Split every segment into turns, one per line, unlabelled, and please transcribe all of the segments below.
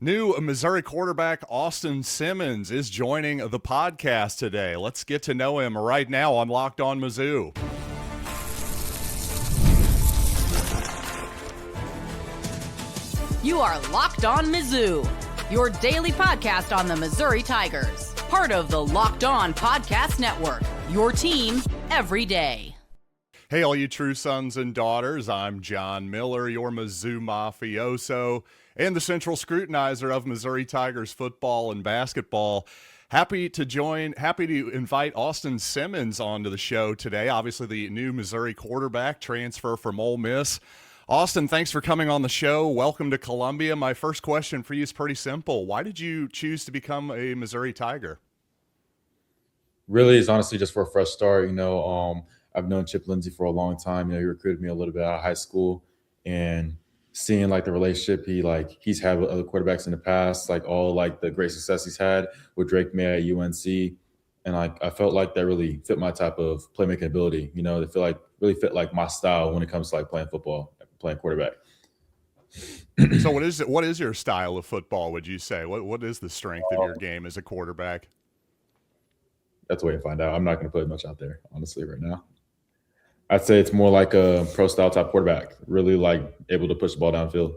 New Missouri quarterback Austin Simmons is joining the podcast today. Let's get to know him right now on Locked On Mizzou.
You are Locked On Mizzou, your daily podcast on the Missouri Tigers. Part of the Locked On Podcast Network, your team every day.
Hey, all you true sons and daughters, I'm John Miller, your Mizzou mafioso and the central scrutinizer of Missouri Tigers football and basketball. Happy to invite Austin Simmons onto the show today. Obviously, the new Missouri quarterback, transfer from Ole Miss. Austin, thanks for coming on the show. Welcome to Columbia. My first question for you is pretty simple. Why did you choose to become a Missouri Tiger?
Really, it's honestly just for a fresh start. I've known Chip Lindsey for a long time. He recruited me a little bit out of high school, and seeing the relationship he's had with other quarterbacks in the past, all the great success he's had with Drake May at UNC, and I felt like that really fit my type of playmaking ability. They really fit my style when it comes to playing football, playing quarterback.
So what is your style of football, would you say? What is the strength of your game as a quarterback?
That's a way to find out. I'm not going to put much out there, honestly, right now. I'd say it's more like a pro-style type quarterback, really able to push the ball downfield.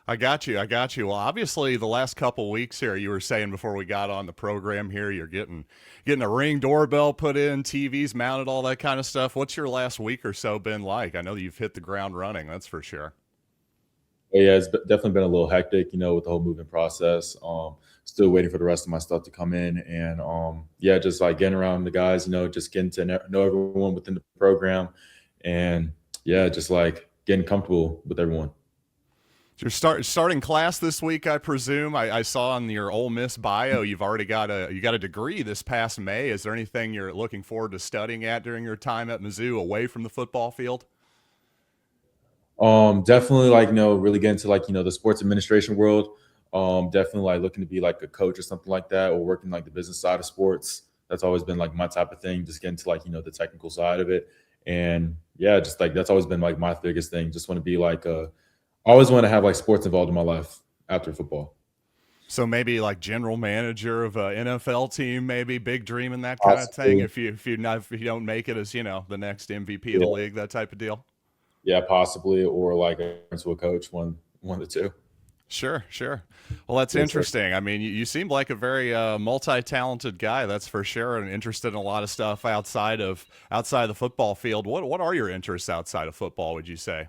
I got you. Well, obviously, the last couple weeks here, you were saying before we got on the program here, you're getting a Ring doorbell put in, TVs mounted, all that kind of stuff. What's your last week or so been like? I know that you've hit the ground running, that's for sure.
Yeah, it's definitely been a little hectic, with the whole moving process. Still waiting for the rest of my stuff to come in, and just getting around the guys, just getting to know everyone within the program, and just getting comfortable with everyone.
You're starting class this week, I presume. I saw on your Ole Miss bio you've already got a degree this past May. Is there anything you're looking forward to studying at during your time at Mizzou away from the football field?
Definitely really get into the sports administration world. Definitely looking to be a coach or something like that, or working the business side of sports. That's always been my type of thing, just getting to the technical side of it. And just that's always been my biggest thing. Just want to be I always want to have don't involved in my life after football.
So maybe general manager of an NFL team, maybe big dream and that kind of thing. If you don't make it as the next MVP of the league, that type of deal.
Yeah, possibly, or into a coach, one of the two. Sure.
Well, that's interesting. I mean, you seem like a very multi-talented guy, that's for sure, and interested in a lot of stuff outside of the football field. What are your interests outside of football, would you say?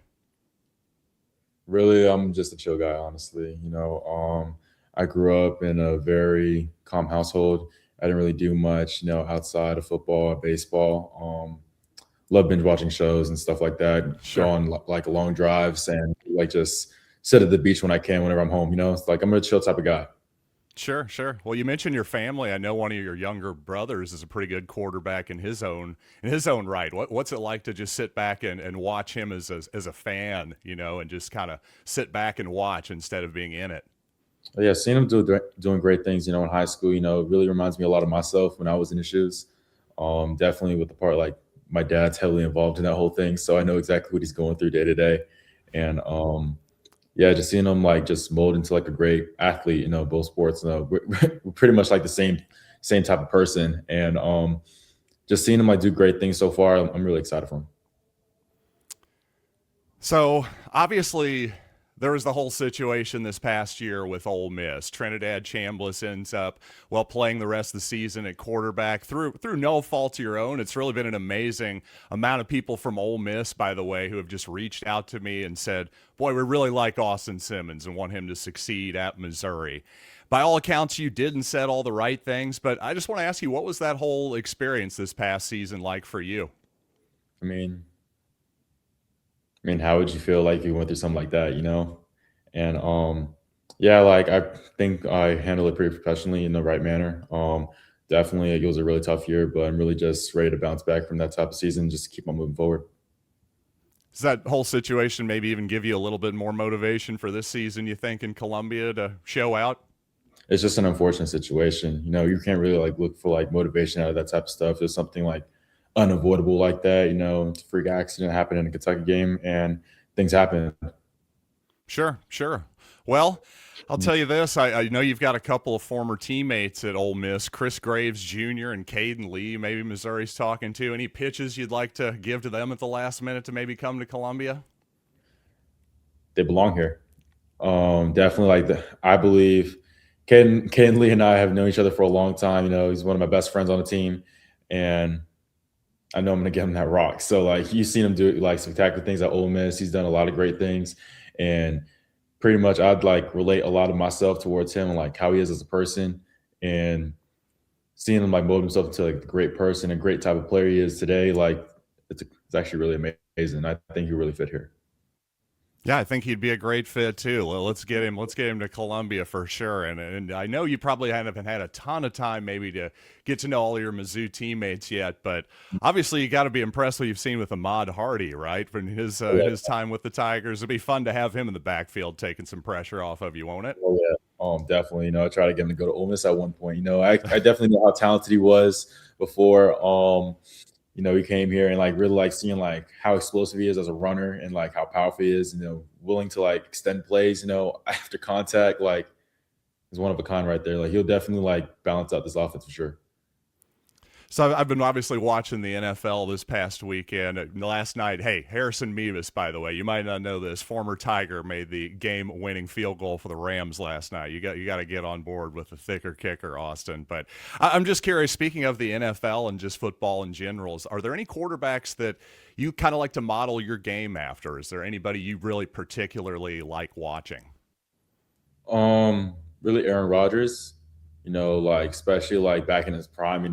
Really, I'm just a chill guy, honestly. I grew up in a very calm household. I didn't really do much, outside of football or baseball. Love binge watching shows and stuff like that.
Sure.
Go on long drives and just sit at the beach when I can, whenever I'm home. It's I'm a chill type of guy.
Sure. Well, you mentioned your family. I know one of your younger brothers is a pretty good quarterback in his own right. What's it like to just sit back and watch him as a fan, and just kind of sit back and watch instead of being in it?
Yeah, seeing him doing great things, in high school, really reminds me a lot of myself when I was in his shoes. Definitely with the part my dad's heavily involved in that whole thing, so I know exactly what he's going through day to day. And just seeing him just mold into a great athlete, both sports. We're pretty much the same type of person, and just seeing him do great things so far, I'm really excited for him.
So obviously, there was the whole situation this past year with Ole Miss. Trinidad Chambliss ends up, playing the rest of the season at quarterback through no fault of your own. It's really been an amazing amount of people from Ole Miss, by the way, who have just reached out to me and said, boy, we really like Austin Simmons and want him to succeed at Missouri. By all accounts, you did and said all the right things, but I just want to ask you, what was that whole experience this past season like for you?
I mean, how would you feel if you went through something like that, And I think I handled it pretty professionally in the right manner. Definitely, it was a really tough year, but I'm really just ready to bounce back from that type of season, just keep on moving forward.
Does that whole situation maybe even give you a little bit more motivation for this season, you think, in Columbia to show out?
It's just an unfortunate situation. You can't really look for motivation out of that type of stuff. There's something unavoidable like that. It's a freak accident happened in a Kentucky game, and things happen.
Sure. Well, I'll tell you this. I know you've got a couple of former teammates at Ole Miss, Chris Graves Jr. and Caden Lee. Maybe Missouri's talking to. Any pitches you'd like to give to them at the last minute to maybe come to Columbia?
They belong here. Definitely, I believe Caden Lee and I have known each other for a long time. He's one of my best friends on the team, and I know I'm going to give him that rock. So, you've seen him do, spectacular things at Ole Miss. He's done a lot of great things, and pretty much I'd, relate a lot of myself towards him and, how he is as a person, and seeing him, mold himself into, the great person and great type of player he is today, it's actually really amazing. I think he really fit here.
Yeah, I think he'd be a great fit too. Well, let's get him to Columbia for sure. And I know you probably haven't had a ton of time maybe to get to know all your Mizzou teammates yet, but obviously you got to be impressed what you've seen with Ahmad Hardy, right? From his time with the Tigers. It'd be fun to have him in the backfield taking some pressure off of you, won't it?
Oh yeah, definitely. I tried to get him to go to Ole Miss at one point. I definitely know how talented he was before. He came here and really seeing how explosive he is as a runner and how powerful he is, willing to extend plays, after contact, he's one of a kind right there. He'll definitely balance out this offense for sure.
So I've been obviously watching the NFL this past weekend. Last night, hey, Harrison Mevis, by the way, you might not know this, former Tiger, made the game-winning field goal for the Rams last night. You got to get on board with the thicker kicker, Austin. But I'm just curious, speaking of the NFL and just football in general, are there any quarterbacks that you kind of like to model your game after? Is there anybody you really particularly like watching?
Really Aaron Rodgers. Especially back in his prime,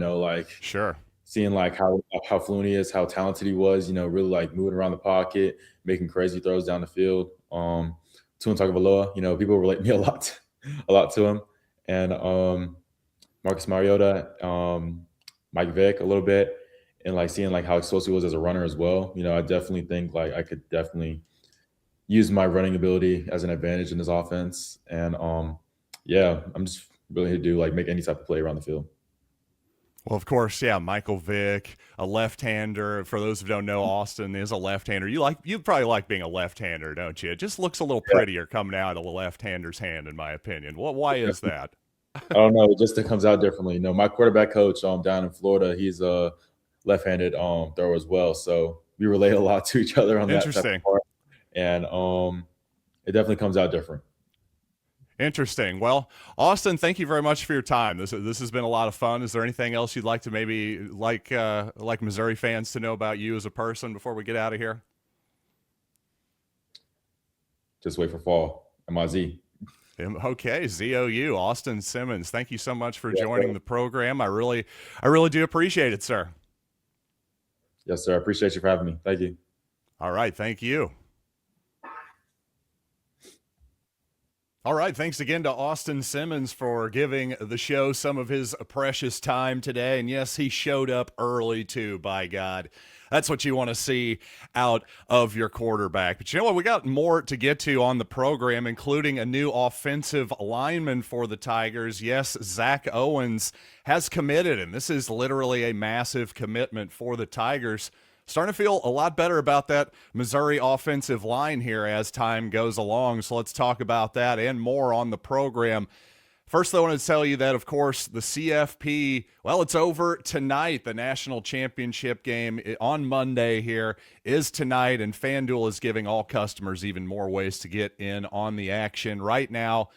Sure.
seeing how fluent he is, how talented he was, really moving around the pocket, making crazy throws down the field. Tua Tagovailoa, people relate me a lot to him. And Marcus Mariota, Mike Vick a little bit, and seeing how explosive he was as a runner as well. I definitely think I could definitely use my running ability as an advantage in this offense. And yeah, I'm just really to do make any type of play around the field.
Well, of course, yeah, Michael Vick, a left-hander. For those who don't know, Austin is a left-hander. You probably like being a left-hander, don't you? It just looks a little prettier coming out of a left-hander's hand, in my opinion. Why is that?
I don't know. It comes out differently. My quarterback coach down in Florida, he's a left-handed thrower as well. So we relate a lot to each other on that.
Interesting.
Part. And it definitely comes out different.
Interesting. Well, Austin, thank you very much for your time. This has been a lot of fun. Is there anything else you'd like to maybe like Missouri fans to know about you as a person before we get out of here?
Just wait for fall. MIZ.
Okay, ZOU, Austin Simmons. Thank you so much for joining the program. I really do appreciate it, sir.
Yes, sir. I appreciate you for having me. Thank you.
All right, thank you. All right, thanks again to Austin Simmons for giving the show some of his precious time today. And yes, he showed up early too, by God. That's what you want to see out of your quarterback. But you know what? We got more to get to on the program, including a new offensive lineman for the Tigers. Yes, Zack Owens has committed, and this is literally a massive commitment for the Tigers. Starting to feel a lot better about that Missouri offensive line here as time goes along. So let's talk about that and more on the program. First, I want to tell you that, of course, the CFP, well, it's over tonight. The national championship game on Monday here is tonight, and FanDuel is giving all customers even more ways to get in on the action right now.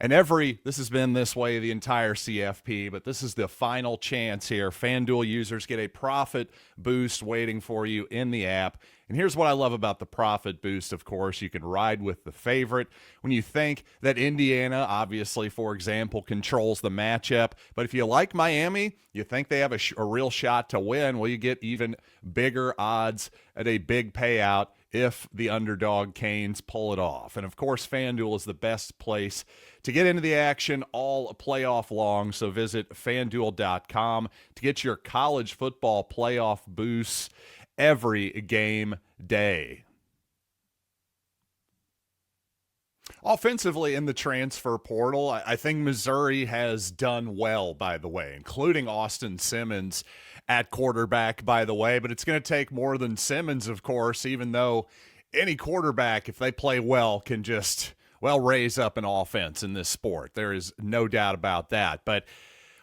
And this has been this way the entire CFP, but this is the final chance here. FanDuel users get a profit boost waiting for you in the app. And here's what I love about the profit boost, of course. You can ride with the favorite. When you think that Indiana, obviously, for example, controls the matchup, but if you like Miami, you think they have a real shot to win, well, you get even bigger odds at a big payout if the underdog Canes pull it off. And, of course, FanDuel is the best place to get into the action all playoff long, so visit FanDuel.com to get your college football playoff boosts every game day. Offensively in the transfer portal, I think Missouri has done well, by the way, including Austin Simmons at quarterback, by the way, but it's going to take more than Simmons, of course, even though any quarterback, if they play well, can just well, raise up an offense in this sport. There is no doubt about that. But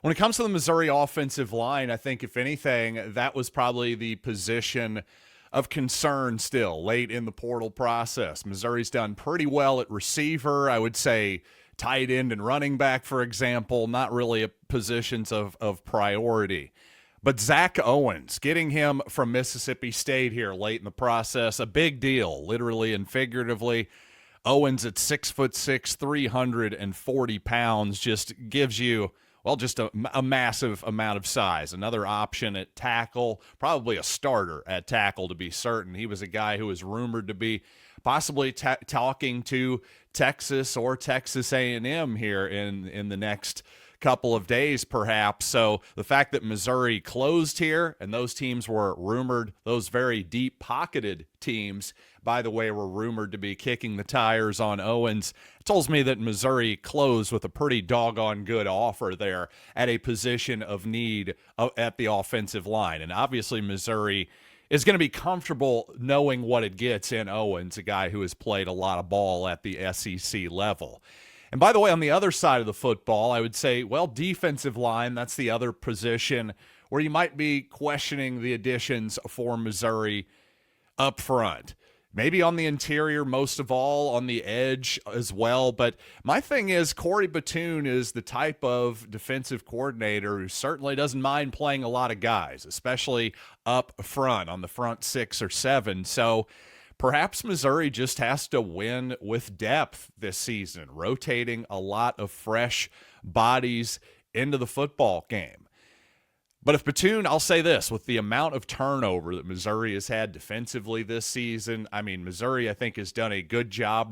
when it comes to the Missouri offensive line, I think if anything, that was probably the position of concern still late in the portal process. Missouri's done pretty well at receiver. I would say tight end and running back, for example, not really positions of priority. But Zack Owens, getting him from Mississippi State here late in the process, a big deal, literally and figuratively. Owens at 6'6", 340 pounds, just gives you, well, just a massive amount of size. Another option at tackle, probably a starter at tackle to be certain. He was a guy who was rumored to be possibly talking to Texas or Texas A&M here in the next couple of days, perhaps. So the fact that Missouri closed here, and those teams were rumored, those very deep-pocketed teams, by the way, were rumored to be kicking the tires on Owens, it tells me that Missouri closed with a pretty doggone good offer there at a position of need at the offensive line. And obviously Missouri is going to be comfortable knowing what it gets in Owens, a guy who has played a lot of ball at the SEC level. And by the way, on the other side of the football, I would say, well, defensive line, that's the other position where you might be questioning the additions for Missouri up front. Maybe on the interior, most of all, on the edge as well. But my thing is, Corey Batoon is the type of defensive coordinator who certainly doesn't mind playing a lot of guys, especially up front on the front 6 or 7. So perhaps Missouri just has to win with depth this season, rotating a lot of fresh bodies into the football game. But if Batoon, I'll say this, with the amount of turnover that Missouri has had defensively this season, I mean, Missouri, I think, has done a good job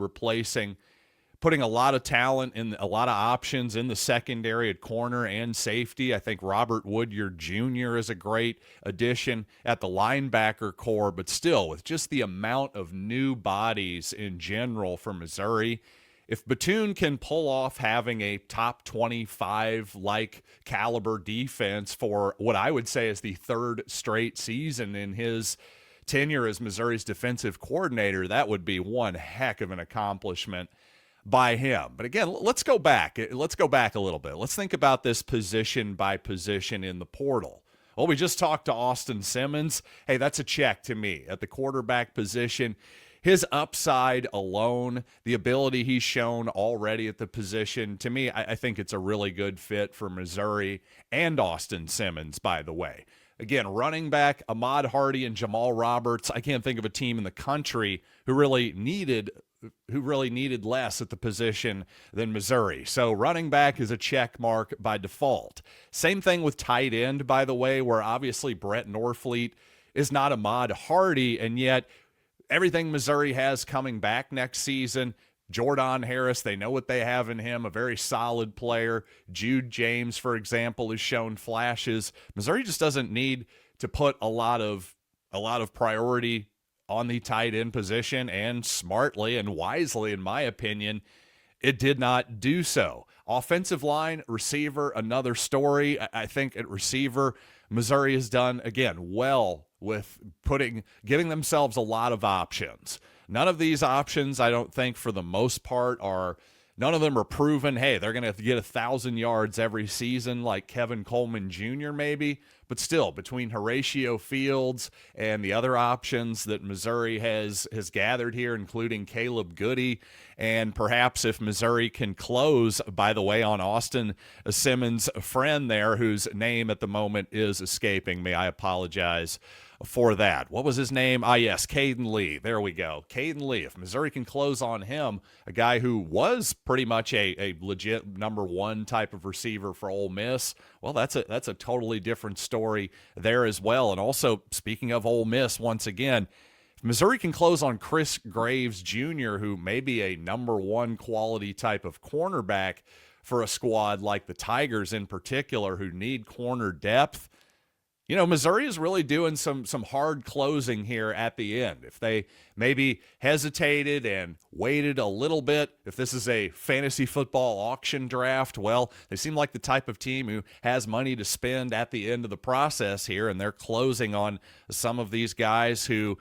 putting a lot of talent and a lot of options in the secondary at corner and safety. I think Robert Woodyard Jr. is a great addition at the linebacker core, but still, with just the amount of new bodies in general for Missouri, if Batoon can pull off having a top 25-like caliber defense for what I would say is the third straight season in his tenure as Missouri's defensive coordinator, that would be one heck of an accomplishment by him. But again, let's go back. Let's go back a little bit. Let's think about this position by position in the portal. Well, we just talked to Austin Simmons. Hey, that's a check to me at the quarterback position. His upside alone, the ability he's shown already at the position, to me, I think it's a really good fit for Missouri and Austin Simmons, by the way. Again, running back, Ahmad Hardy and Jamal Roberts, I can't think of a team in the country who really needed less at the position than Missouri. So running back is a check mark by default. Same thing with tight end, by the way, where obviously Brett Norfleet is not Ahmad Hardy, and yet everything Missouri has coming back next season, Jordan Harris, they know what they have in him, a very solid player. Jude James, for example, has shown flashes. Missouri just doesn't need to put a lot of priority on the tight end position, and smartly and wisely, in my opinion, it did not do so. Offensive line, receiver, another story. I think at receiver, Missouri has done, again, well with giving themselves a lot of options. None of these options, I don't think, for the most part, none of them are proven, hey, they're going to get 1,000 yards every season like Kevin Coleman Jr. maybe. But still, between Horatio Fields and the other options that Missouri has gathered here, including Caleb Goody, and perhaps if Missouri can close, by the way, on Austin Simmons' friend there, whose name at the moment is escaping me. I apologize for that. What was his name? Yes, Caden Lee. There we go. Caden Lee. If Missouri can close on him, a guy who was pretty much a legit number one type of receiver for Ole Miss, well, that's a totally different story there as well. And also, speaking of Ole Miss, once again, if Missouri can close on Chris Graves Jr., who may be a number one quality type of cornerback for a squad like the Tigers in particular, who need corner depth, you know, Missouri is really doing some hard closing here at the end. If they maybe hesitated and waited a little bit, if this is a fantasy football auction draft, well, they seem like the type of team who has money to spend at the end of the process here, and they're closing on some of these guys who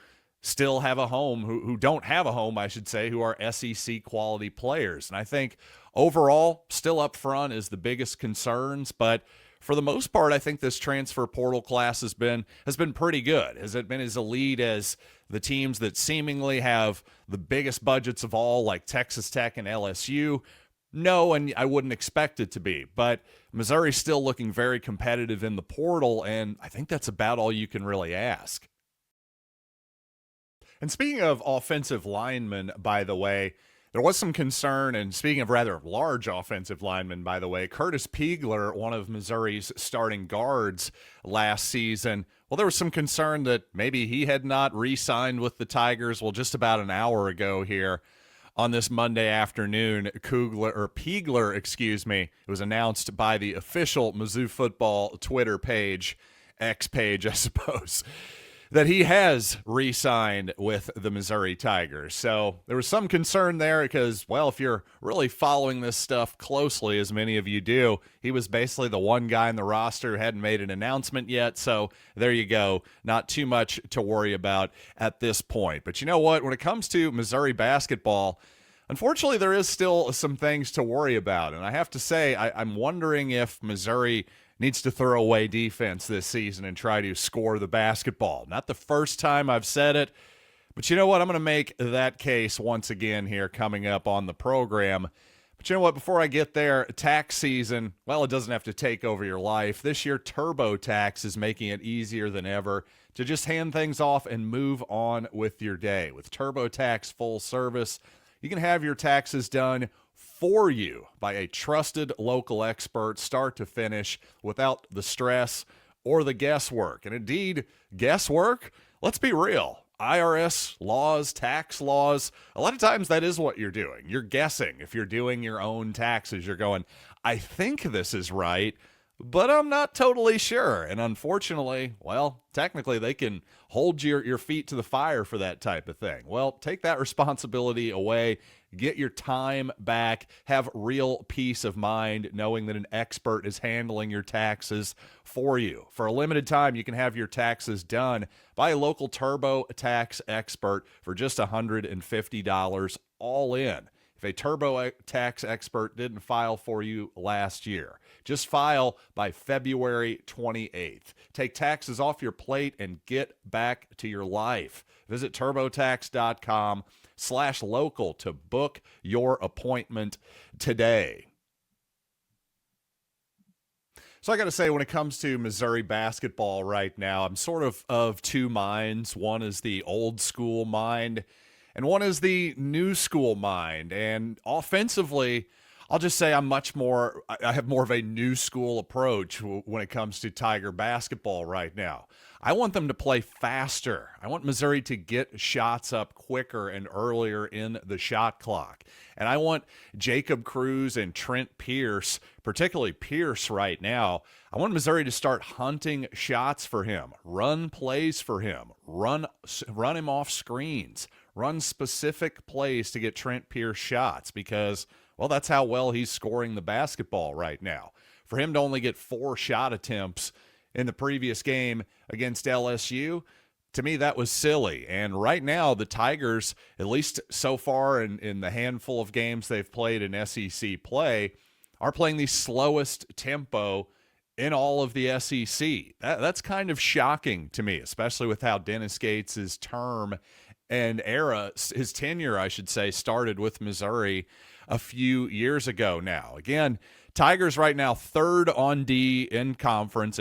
still have a home, who don't have a home, I should say, who are SEC quality players. And I think overall, still up front is the biggest concerns, but for the most part, I think this transfer portal class has been pretty good. Has it been as elite as the teams that seemingly have the biggest budgets of all, like Texas Tech and LSU? No, and I wouldn't expect it to be. But Missouri's still looking very competitive in the portal, and I think that's about all you can really ask. And speaking of offensive linemen, by the way, there was some concern, and speaking of rather large offensive linemen, by the way, Curtis Piegler, one of Missouri's starting guards last season, well, there was some concern that maybe he had not re-signed with the Tigers. Well, just about an hour ago here on this Monday afternoon, Piegler, it was announced by the official Mizzou football Twitter page, X page, I suppose, that he has re-signed with the Missouri Tigers. So there was some concern there because, well, if you're really following this stuff closely, as many of you do, he was basically the one guy in the roster who hadn't made an announcement yet. So there you go. Not too much to worry about at this point. But you know what? When it comes to Missouri basketball, unfortunately, there is still some things to worry about. And I have to say, I'm wondering if Missouri needs to throw away defense this season and try to score the basketball. Not the first time I've said it, but you know what? I'm going to make that case once again here coming up on the program. But you know what? Before I get there, tax season, well, it doesn't have to take over your life. This year, TurboTax is making it easier than ever to just hand things off and move on with your day. With TurboTax full service, you can have your taxes done for you by a trusted local expert, start to finish, without the stress or the guesswork. And indeed, guesswork, let's be real. IRS laws, tax laws, a lot of times that is what you're doing. You're guessing. If you're doing your own taxes, you're going, I think this is right, but I'm not totally sure. And unfortunately, well, technically they can hold your feet to the fire for that type of thing. Well, take that responsibility away. Get your time back. Have real peace of mind knowing that an expert is handling your taxes for you. For a limited time, you can have your taxes done by a local TurboTax expert for just $150 all in. If a TurboTax expert didn't file for you last year, just file by February 28th. Take taxes off your plate and get back to your life. Visit TurboTax.com/local to book your appointment today. So I got to say, when it comes to Missouri basketball right now, I'm sort of two minds. One is the old school mind, and one is the new school mind. And offensively, I'll just say I have more of a new school approach when it comes to Tiger basketball right now. I want them to play faster. I want Missouri to get shots up quicker and earlier in the shot clock. And I want Jacob Cruz and Trent Pierce, particularly Pierce right now, I want Missouri to start hunting shots for him, run plays for him, run him off screens, run specific plays to get Trent Pierce shots because, well, that's how well he's scoring the basketball right now. For him to only get 4 shot attempts in the previous game against LSU, to me, that was silly. And right now, the Tigers, at least so far in the handful of games they've played in SEC play, are playing the slowest tempo in all of the SEC. That's kind of shocking to me, especially with how Dennis Gates' term and era, his tenure, I should say, started with Missouri a few years ago now. Again, Tigers right now third on D in conference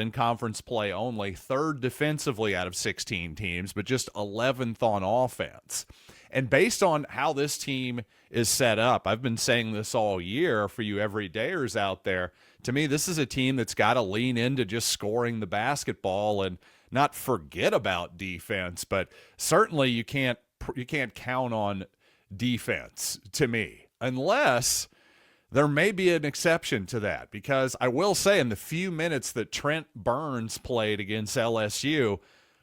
play only, third defensively out of 16 teams, but just 11th on offense. And based on how this team is set up, I've been saying this all year for you everydayers out there, to me, this is a team that's got to lean into just scoring the basketball and not forget about defense, but certainly you can't count on defense to me, unless there may be an exception to that, because I will say in the few minutes that Trent Burns played against LSU,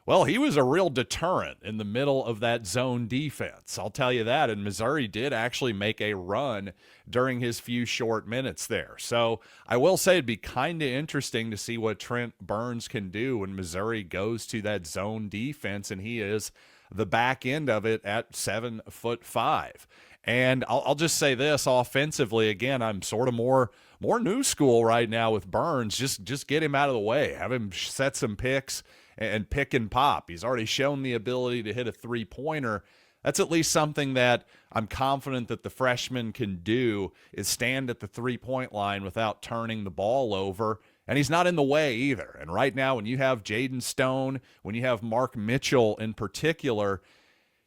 well, he was a real deterrent in the middle of that zone defense. I'll tell you that. And Missouri did actually make a run during his few short minutes there. So I will say it'd be kind of interesting to see what Trent Burns can do when Missouri goes to that zone defense and he is the back end of it at 7'5". And I'll just say this offensively, again, I'm sort of more new school right now with Burns. Just get him out of the way. Have him set some picks and pick and pop. He's already shown the ability to hit a three-pointer. That's at least something that I'm confident that the freshman can do, is stand at the three-point line without turning the ball over. And he's not in the way either. And right now, when you have Jaden Stone, when you have Mark Mitchell in particular,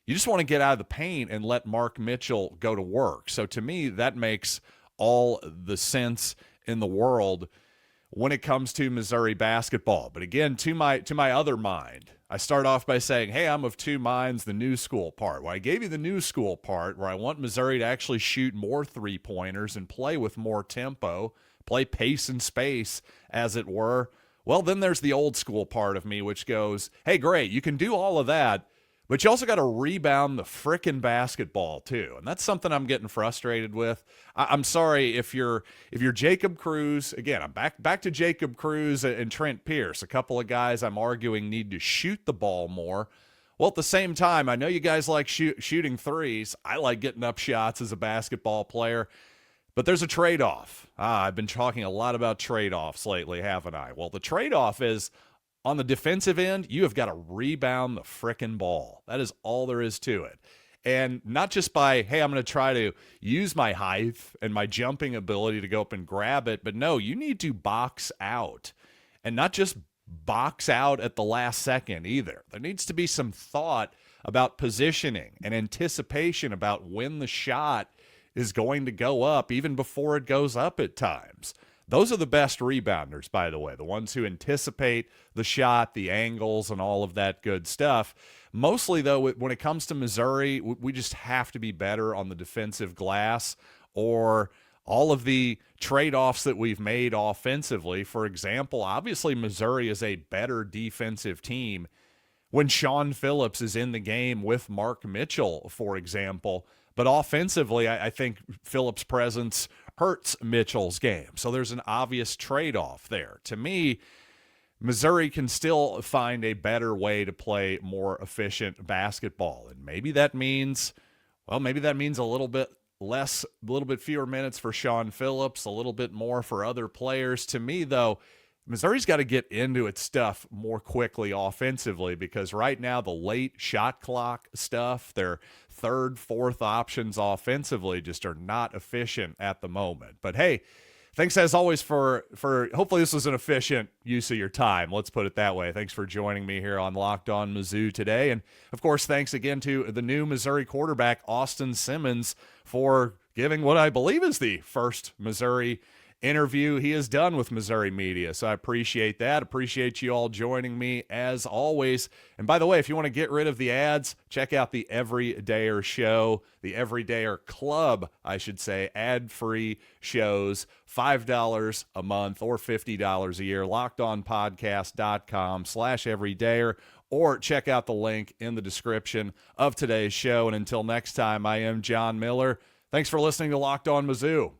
you just want to get out of the paint and let Mark Mitchell go to work. So to me, that makes all the sense in the world when it comes to Missouri basketball. But again, to my other mind, I start off by saying, hey, I'm of two minds, the new school part. Well, I gave you the new school part where I want Missouri to actually shoot more three-pointers and play with more tempo, play pace and space, as it were. Well, then there's the old school part of me, which goes, hey, great, you can do all of that, but you also got to rebound the frickin' basketball too. And that's something I'm getting frustrated with. I'm sorry if you're Jacob Cruz. Again, I'm back to Jacob Cruz and Trent Pierce, a couple of guys I'm arguing need to shoot the ball more. Well, at the same time, I know you guys like shooting threes. I like getting up shots as a basketball player. But there's a trade-off. I've been talking a lot about trade-offs lately, haven't I? Well, the trade-off is, on the defensive end, you have got to rebound the frickin' ball. That is all there is to it. And not just by, hey, I'm going to try to use my height and my jumping ability to go up and grab it, but no, you need to box out. And not just box out at the last second either. There needs to be some thought about positioning and anticipation about when the shot is going to go up, even before it goes up at times. Those are the best rebounders, by the way, the ones who anticipate the shot, the angles, and all of that good stuff. Mostly, though, when it comes to Missouri, we just have to be better on the defensive glass, or all of the trade-offs that we've made offensively. For example, obviously Missouri is a better defensive team when Sean Phillips is in the game with Mark Mitchell, for example. But offensively, I think Phillips' presence hurts Mitchell's game. So there's an obvious trade-off there. To me, Missouri can still find a better way to play more efficient basketball. And maybe that means a little bit less, a little bit fewer minutes for Sean Phillips, a little bit more for other players. To me, though, Missouri's got to get into its stuff more quickly offensively, because right now the late shot clock stuff, their third, fourth options offensively just are not efficient at the moment. But hey, thanks as always for hopefully this was an efficient use of your time. Let's put it that way. Thanks for joining me here on Locked On Mizzou today. And of course, thanks again to the new Missouri quarterback, Austin Simmons, for giving what I believe is the first Missouri interview he has done with Missouri media. So I appreciate that. Appreciate you all joining me as always. And by the way, if you want to get rid of the ads, check out the Everydayer Show, the Everydayer Club, I should say, ad-free shows, $5 a month or $50 a year, lockedonpodcast.com/everydayer, or check out the link in the description of today's show. And until next time, I am John Miller. Thanks for listening to Locked On Mizzou.